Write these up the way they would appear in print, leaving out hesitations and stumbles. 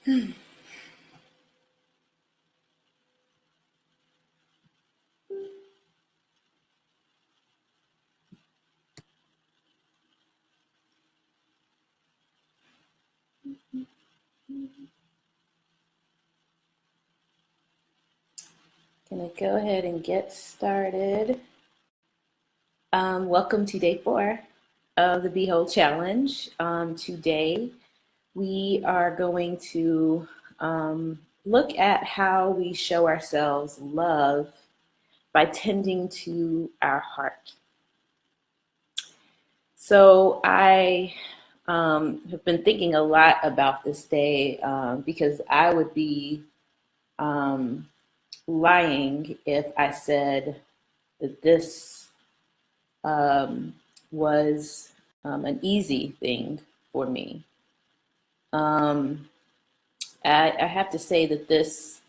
Gonna go ahead and get started. Welcome to day 4 of the Behold Challenge. Today, we are going to look at how we show ourselves love by tending to our heart. So I have been thinking a lot about this day because I would be lying if I said that this was an easy thing for me. Um, I have to say that this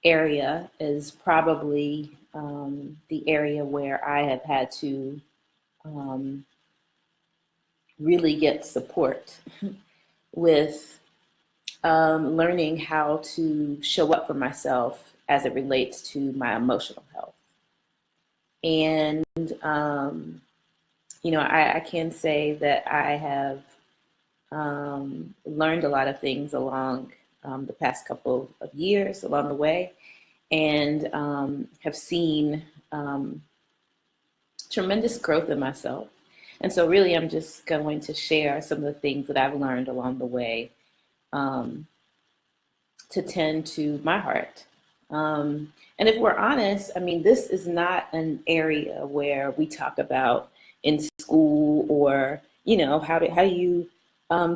area is probably the area where I have had to um, really get support with learning how to show up for myself as it relates to my emotional health. And, I can say that I have learned a lot of things along the past couple of years along the way, and have seen tremendous growth in myself. And so, really, I'm just going to share some of the things that I've learned along the way um, to tend to my heart. And if we're honest, I mean, this is not an area where we talk about in school, or how you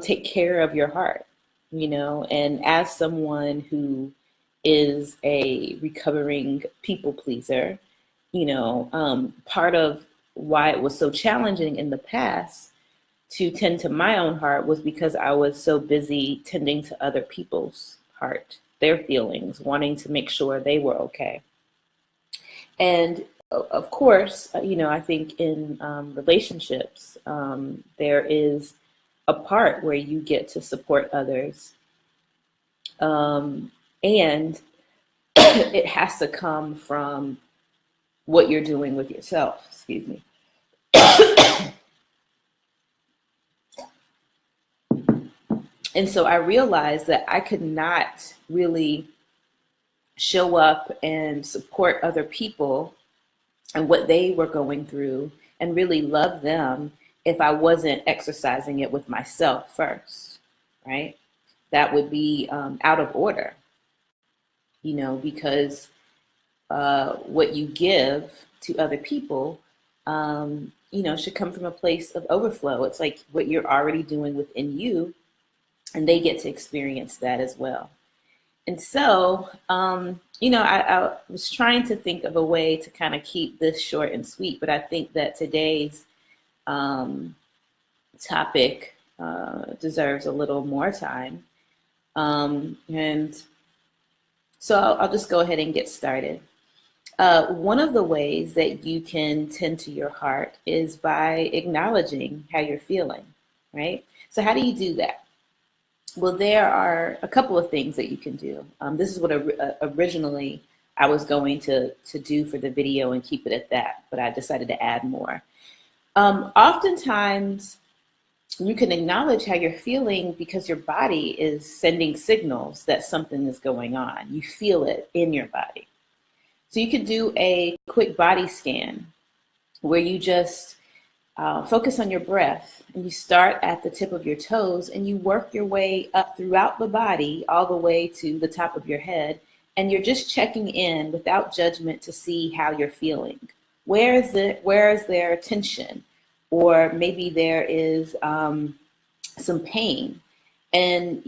take care of your heart. And as someone who is a recovering people pleaser, part of why it was so challenging in the past to tend to my own heart was because I was so busy tending to other people's heart, their feelings, wanting to make sure they were okay. And of course, I think in relationships, there is a part where you get to support others. And it has to come from what you're doing with yourself. Excuse me. And so I realized that I could not really show up and support other people and what they were going through and really love them if I wasn't exercising it with myself first, right? That would be out of order, because what you give to other people, should come from a place of overflow. It's like what you're already doing within you, and they get to experience that as well. And so, I was trying to think of a way to kind of keep this short and sweet, but I think that today's um, topic deserves a little more time. And so I'll just go ahead and get started. One of the ways that you can tend to your heart is by acknowledging how you're feeling, right? So, how do you do that? Well, there are a couple of things that you can do. This is what originally I was going to do for the video and keep it at that, but I decided to add more. Oftentimes, you can acknowledge how you're feeling because your body is sending signals that something is going on. You feel it in your body. So you could do a quick body scan where you just focus on your breath, and you start at the tip of your toes and you work your way up throughout the body all the way to the top of your head, and you're just checking in without judgment to see how you're feeling. Where is there tension, or maybe there is some pain, and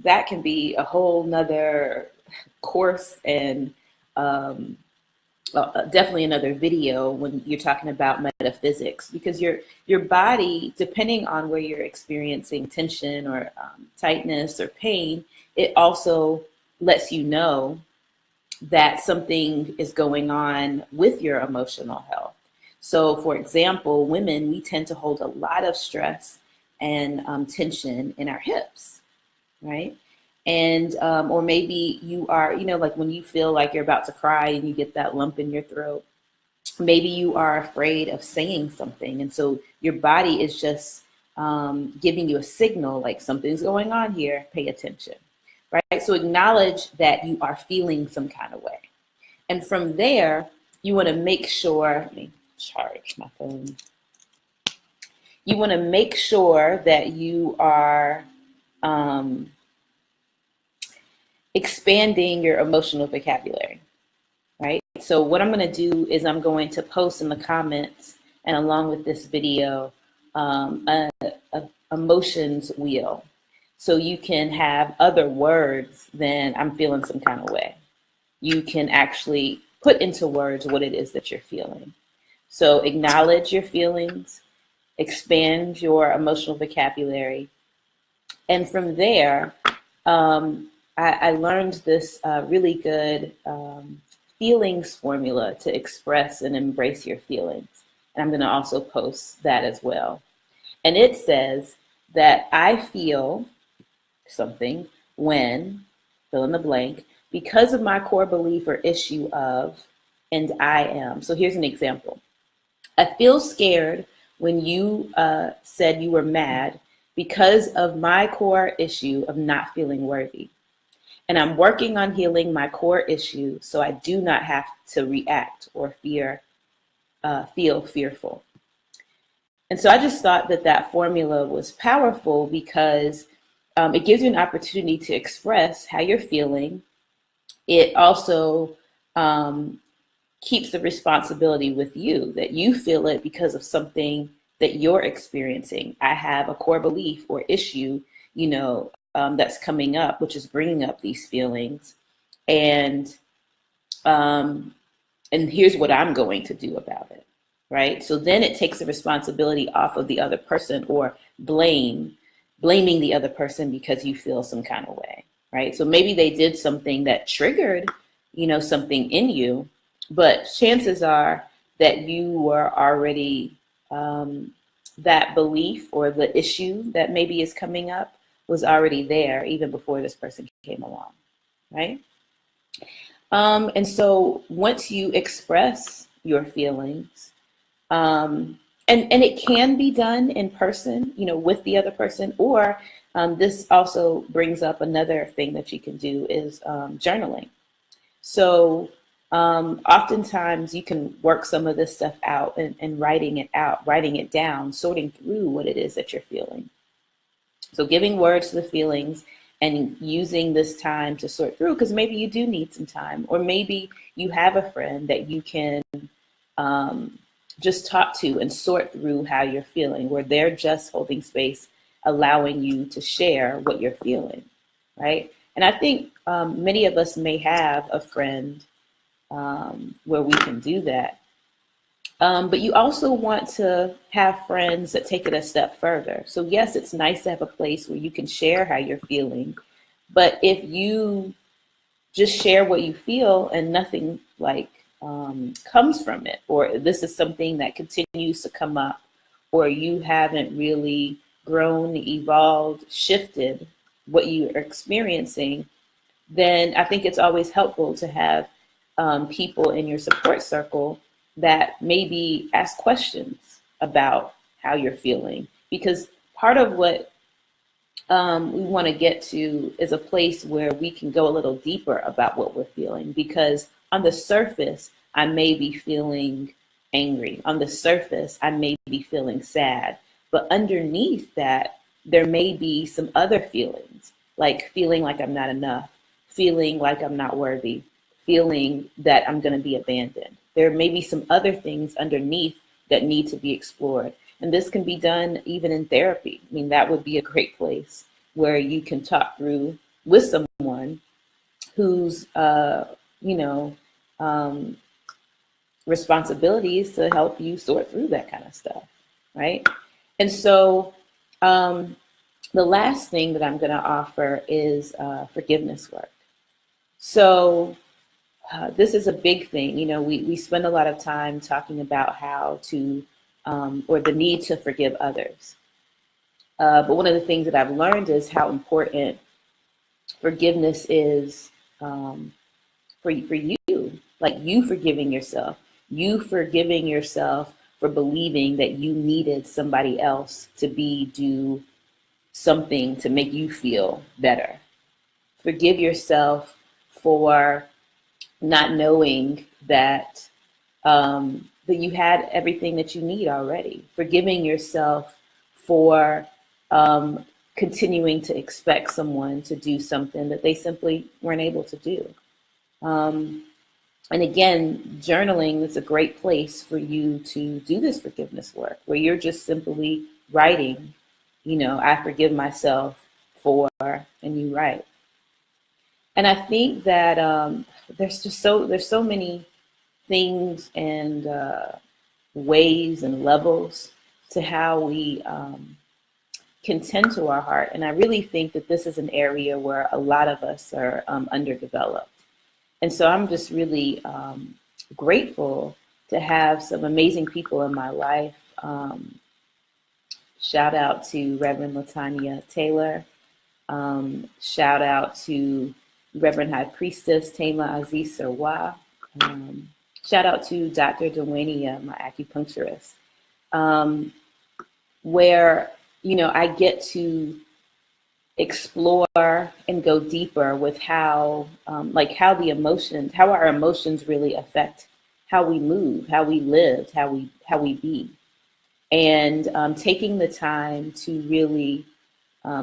that can be a whole nother course, and definitely another video when you're talking about metaphysics, because your body, depending on where you're experiencing tension or tightness or pain, it also lets you know that something is going on with your emotional health. So, for example, women, we tend to hold a lot of stress and tension in our hips, right? And or maybe you are, like when you feel like you're about to cry and you get that lump in your throat, maybe you are afraid of saying something, and so your body is just giving you a signal like something's going on here, pay attention, right? So acknowledge that you are feeling some kind of way, and from there you want to make sure, let me charge my phone, you want to make sure that you are um, expanding your emotional vocabulary, right? So what I'm going to do is I'm going to post in the comments and along with this video a emotions wheel. So you can have other words than I'm feeling some kind of way. You can actually put into words what it is that you're feeling. So acknowledge your feelings, expand your emotional vocabulary, and from there, I learned this really good feelings formula to express and embrace your feelings. And I'm going to also post that as well. And it says that I feel something when, fill in the blank, because of my core belief or issue of, and I am. So here's an example. I feel scared when you said you were mad because of my core issue of not feeling worthy. And I'm working on healing my core issue so I do not have to react or feel fearful. And so I just thought that that formula was powerful because it gives you an opportunity to express how you're feeling. It also keeps the responsibility with you, that you feel it because of something that you're experiencing. I have a core belief or issue, that's coming up, which is bringing up these feelings. And here's what I'm going to do about it, right? So then it takes the responsibility off of the other person, or blaming the other person because you feel some kind of way, right? So maybe they did something that triggered, something in you, but chances are that you were already, that belief or the issue that maybe is coming up was already there even before this person came along, right? And so once you express your feelings, and it can be done in person, with the other person, or this also brings up another thing that you can do is journaling. So oftentimes you can work some of this stuff out and writing it down, sorting through what it is that you're feeling. So giving words to the feelings and using this time to sort through, because maybe you do need some time, or maybe you have a friend that you can just talk to and sort through how you're feeling, where they're just holding space, allowing you to share what you're feeling, right? And I think many of us may have a friend where we can do that. But you also want to have friends that take it a step further. So yes, it's nice to have a place where you can share how you're feeling. But if you just share what you feel and nothing comes from it, or this is something that continues to come up, or you haven't really grown, evolved, shifted what you are experiencing, then I think it's always helpful to have people in your support circle that maybe ask questions about how you're feeling. Because part of what we want to get to is a place where we can go a little deeper about what we're feeling. Because on the surface, I may be feeling angry. On the surface, I may be feeling sad. But underneath that, there may be some other feelings, like feeling like I'm not enough, feeling like I'm not worthy, feeling that I'm going to be abandoned. There may be some other things underneath that need to be explored. And this can be done even in therapy. I mean, that would be a great place where you can talk through with someone whose, responsibilities to help you sort through that kind of stuff, right? And so the last thing that I'm going to offer is forgiveness work. So this is a big thing. We spend a lot of time talking about how to, or the need to forgive others. But one of the things that I've learned is how important Forgiveness is for you, like you forgiving yourself, for believing that you needed somebody else to do something to make you feel better. Forgive yourself for not knowing that you had everything that you need already. Forgiving yourself for continuing to expect someone to do something that they simply weren't able to do. And again, journaling is a great place for you to do this forgiveness work, where you're just simply writing, I forgive myself for, and you write. And I think that there's so many things and ways and levels to how we can tend to our heart. And I really think that this is an area where a lot of us are underdeveloped. And so I'm just really grateful to have some amazing people in my life. Shout out to Reverend Latanya Taylor. Shout out to Reverend High Priestess Tama Aziz Serwa. Shout out to Dr. Dwania, my acupuncturist, where, I get to explore and go deeper with how our emotions really affect how we move, how we live, how we be. And taking the time to really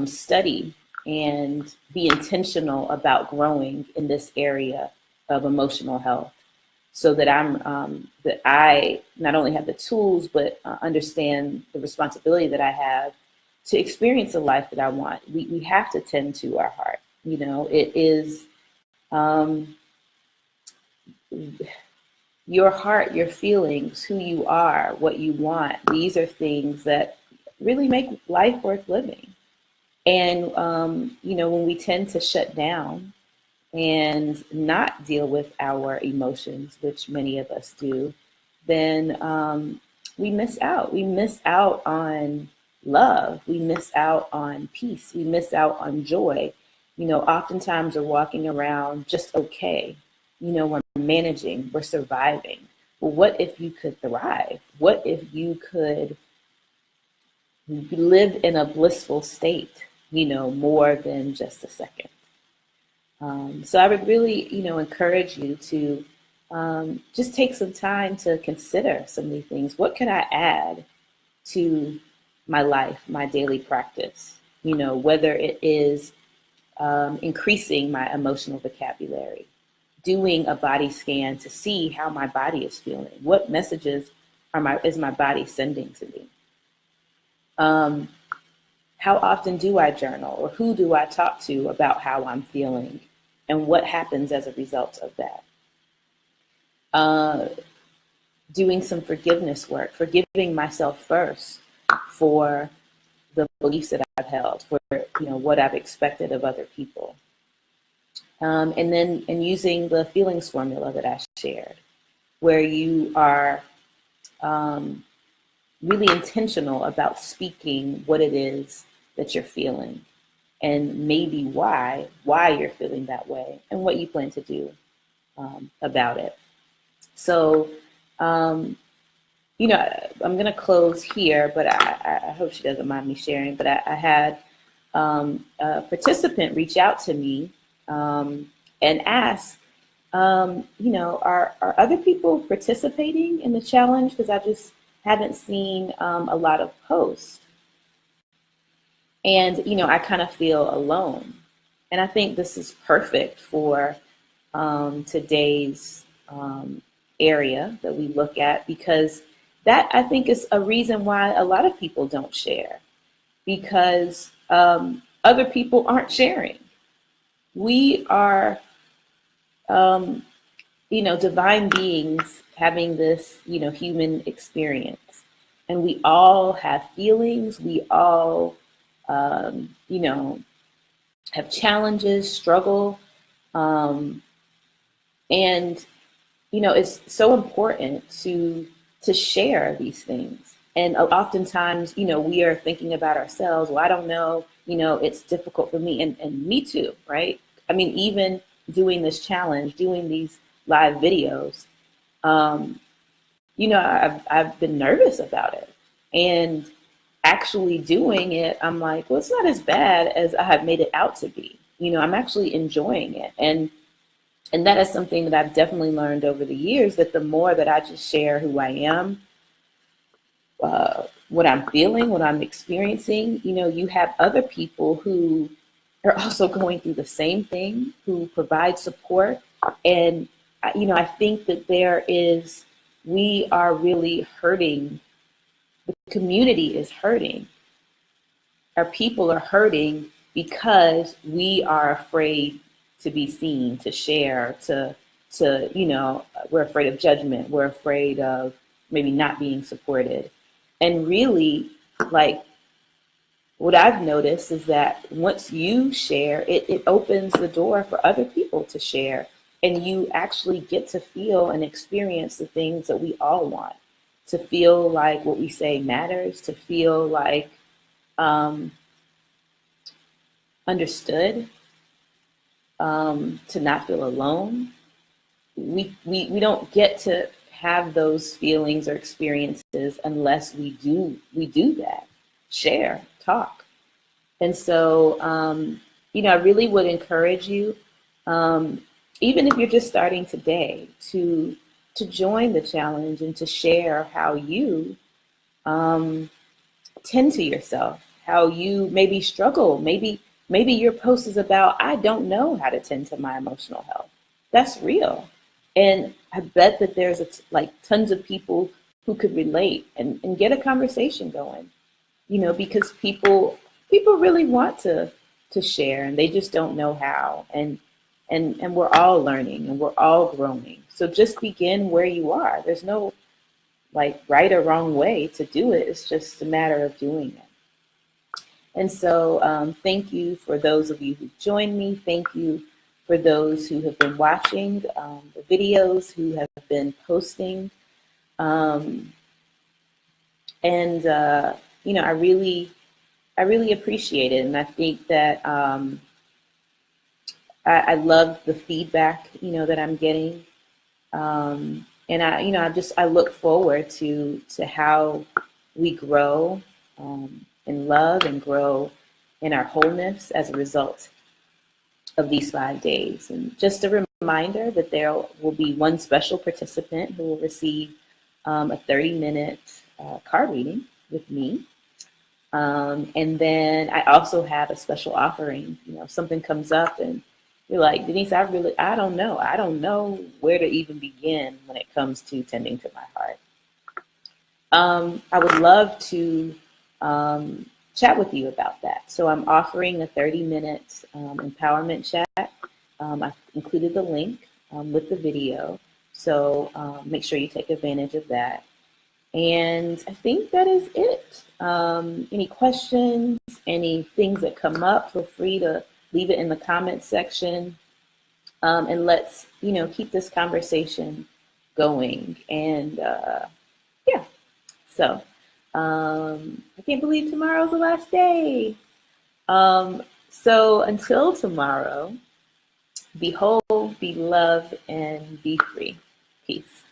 study and be intentional about growing in this area of emotional health, so that I not only have the tools, but understand the responsibility that I have to experience the life that I want. We have to tend to our heart. It is your heart, your feelings, who you are, what you want. These are things that really make life worth living. And, when we tend to shut down and not deal with our emotions, which many of us do, then we miss out. We miss out on love. We miss out on peace. We miss out on joy. Oftentimes we're walking around just okay. We're managing, we're surviving. Well, what if you could thrive? What if you could live in a blissful state, more than just a second? So I would really, encourage you to just take some time to consider some of these things. What can I add to my life, my daily practice? Whether it is increasing my emotional vocabulary, doing a body scan to see how my body is feeling. What messages is my body sending to me? How often do I journal, or who do I talk to about how I'm feeling, and what happens as a result of that? Doing some forgiveness work, forgiving myself first for the beliefs that I've held, for what I've expected of other people. And using the feelings formula that I shared, where you are really intentional about speaking what it is that you're feeling, and maybe why you're feeling that way, and what you plan to do about it. So, I'm going to close here, but I hope she doesn't mind me sharing. But I had a participant reach out to me and ask, are other people participating in the challenge? Because I just haven't seen a lot of posts. And, I kind of feel alone. And I think this is perfect for today's area that we look at, because that, I think, is a reason why a lot of people don't share, because other people aren't sharing. We are, divine beings having this, human experience. And we all have feelings. We all, have challenges, struggle. And, it's so important to share these things. And oftentimes, we are thinking about ourselves. Well, I don't know, it's difficult for me, and me too, right? I mean, even doing this challenge, doing these live videos, um, you know, I've been nervous about it. And actually doing it, I'm like, well, it's not as bad as I have made it out to be. You know, I'm actually enjoying it. And that is something that I've definitely learned over the years, that the more that I just share who I am, what I'm feeling, what I'm experiencing, you know, you have other people who are also going through the same thing, who provide support. And, you know, I think that we are really hurting. The community is hurting. Our people are hurting because we are afraid to be seen, to share, you know, we're afraid of judgment. We're afraid of maybe not being supported. And really, like, what I've noticed is that once you share, it opens the door for other people to share. And you actually get to feel and experience the things that we all want, to feel like what we say matters, to feel like um, understood, to not feel alone. We don't get to have those feelings or experiences unless we do that, share, talk. And so, you know, I really would encourage you, um, even if you're just starting today, to join the challenge and to share how you um, tend to yourself, how you maybe struggle. Maybe your post is about, I don't know how to tend to my emotional health. That's real. And I bet that there's like tons of people who could relate and get a conversation going, you know, because people really want to share, and they just don't know how. And we're all learning and we're all growing. So just begin where you are. There's no like right or wrong way to do it. It's just a matter of doing it. And so thank you for those of you who joined me. Thank you for those who have been watching the videos, who have been posting. Um, and, you know, I really appreciate it. And I think that I love the feedback, you know, that I'm getting. And you know, I look forward to how we grow in love and grow in our wholeness as a result of these 5 days. And just a reminder that there will be one special participant who will receive a 30-minute card reading with me. And then I also have a special offering. You know, if something comes up and you're like, Denise, I don't know. I don't know where to even begin when it comes to tending to my heart. I would love to chat with you about that. So I'm offering a 30-minute empowerment chat. I've included the link with the video. So make sure you take advantage of that. And I think that is it. Any questions, any things that come up, feel free to leave it in the comments section. And let's, you know, keep this conversation going. And yeah, so I can't believe tomorrow's the last day. So until tomorrow, be whole, be loved, and be free. Peace.